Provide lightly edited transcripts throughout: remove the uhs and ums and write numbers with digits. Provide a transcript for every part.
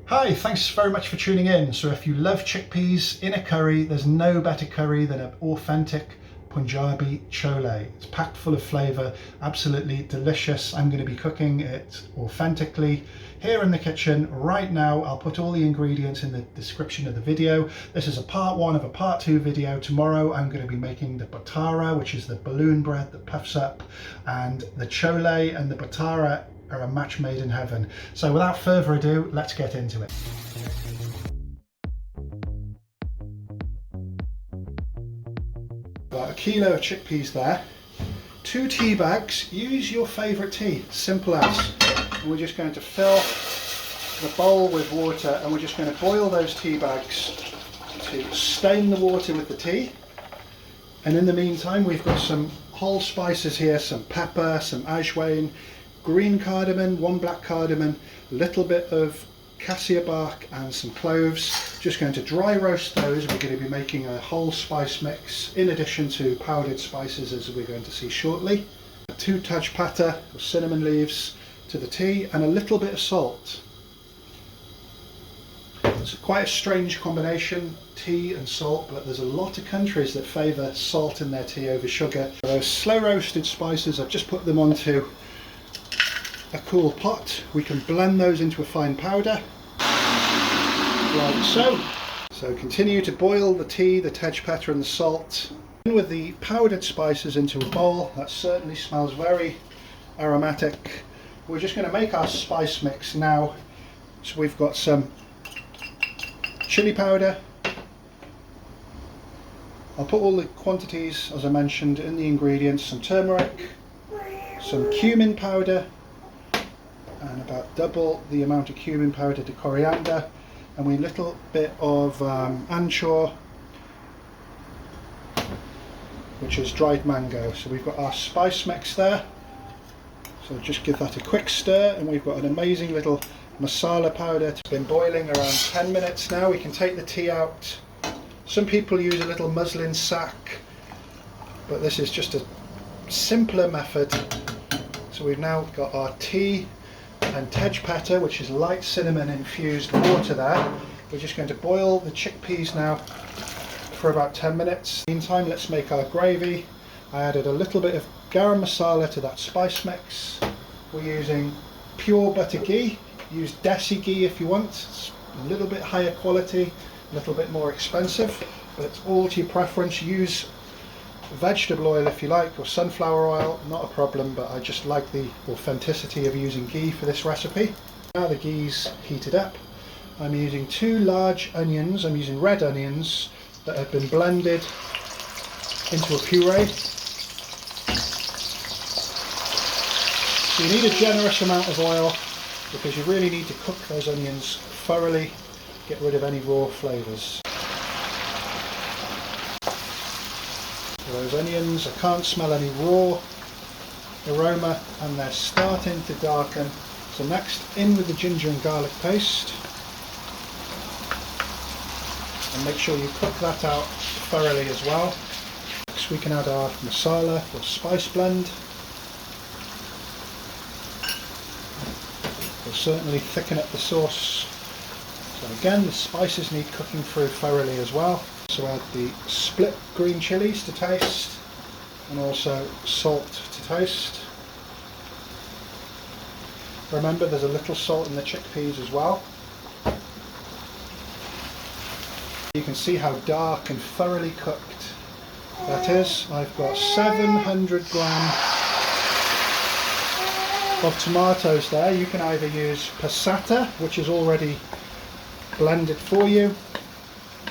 Hi, thanks very much for tuning in. So if you love chickpeas in a curry, there's no better curry than an authentic Punjabi Chole. It's packed full of flavour, absolutely delicious. I'm going to be cooking it authentically here in the kitchen right now. I'll put all the ingredients in the description of the video. This is a part one of a part two video. Tomorrow I'm going to be making the batara, which is the balloon bread that puffs up, and the chole and the batara are a match made in heaven. So without further ado, let's get into it. About a kilo of chickpeas there, 2 tea bags. Use your favourite tea, simple as. And we're just going to fill the bowl with water, and we're just going to boil those tea bags to stain the water with the tea. And in the meantime, we've got some whole spices here, some pepper, some ajwain, green cardamom, 1 black cardamom, a little bit of cassia bark and some cloves. Just going to dry roast those. We're going to be making a whole spice mix in addition to powdered spices, as we're going to see shortly. 2 Tejpata or cinnamon leaves to the tea, and a little bit of salt. It's quite a strange combination, tea and salt, but there's a lot of countries that favour salt in their tea over sugar. Those slow roasted spices, I've just put them onto a cool pot. We can blend those into a fine powder, like so. So continue to boil the tea, the tejpata and the salt. In with the powdered spices into a bowl. That certainly smells very aromatic. We're just going to make our spice mix now. So we've got some chili powder. I'll put all the quantities as I mentioned in the ingredients. Some turmeric, some cumin powder, and about double the amount of cumin powder to coriander, and a little bit of anchoor, which is dried mango. So we've got our spice mix there. So just give that a quick stir, and we've got an amazing little masala powder. It's been boiling around 10 minutes now. We can take the tea out. Some people use a little muslin sack, but this is just a simpler method. So we've now got our tea and tejpata, which is light cinnamon infused water there. We're just going to boil the chickpeas now for about 10 minutes. Meantime, let's make our gravy. I added a little bit of garam masala to that spice mix. We're using pure butter ghee. Use desi ghee if you want. It's a little bit higher quality, a little bit more expensive, but it's all to your preference. Use vegetable oil if you like, or sunflower oil, not a problem, but I just like the authenticity of using ghee for this recipe. Now the ghee's heated up, I'm using 2 large onions. I'm using red onions that have been blended into a puree. So you need a generous amount of oil because you really need to cook those onions thoroughly, get rid of any raw flavours. Those onions, I can't smell any raw aroma, and they're starting to darken. So next, in with the ginger and garlic paste, and make sure you cook that out thoroughly as well. Next we can add our masala or spice blend. Will certainly thicken up the sauce. So again, the spices need cooking through thoroughly as well. So add the split green chilies to taste, and also salt to taste. Remember, there's a little salt in the chickpeas as well. You can see how dark and thoroughly cooked that is. I've got 700 grams of tomatoes there. You can either use passata, which is already blended for you,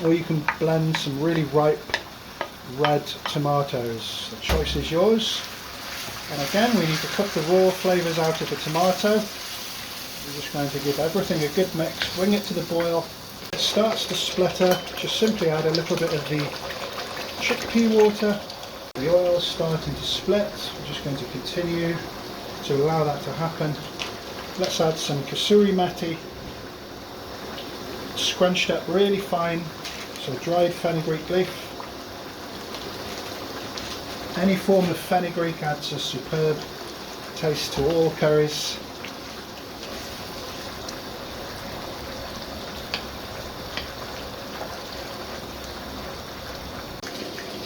or you can blend some really ripe red tomatoes. The choice is yours. And again, we need to cook the raw flavours out of the tomato. We're just going to give everything a good mix, bring it to the boil. If it starts to splutter, just simply add a little bit of the chickpea water. The oil is starting to split. We're just going to continue to allow that to happen. Let's add some kasuri methi, scrunched up really fine, so dried fenugreek leaf. Any form of fenugreek adds a superb taste to all curries.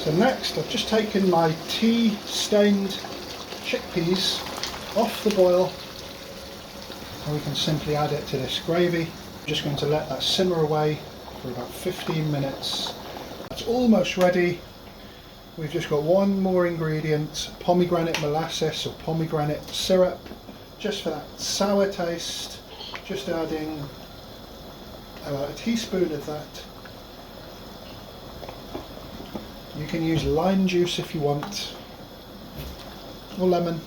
So next I've just taken my tea stained chickpeas off the boil, and we can simply add it to this gravy. I'm just going to let that simmer away for about 15 minutes. That's almost ready. We've just got one more ingredient, pomegranate molasses or pomegranate syrup, just for that sour taste. Just adding about a teaspoon of that. You can use lime juice if you want, or lemon.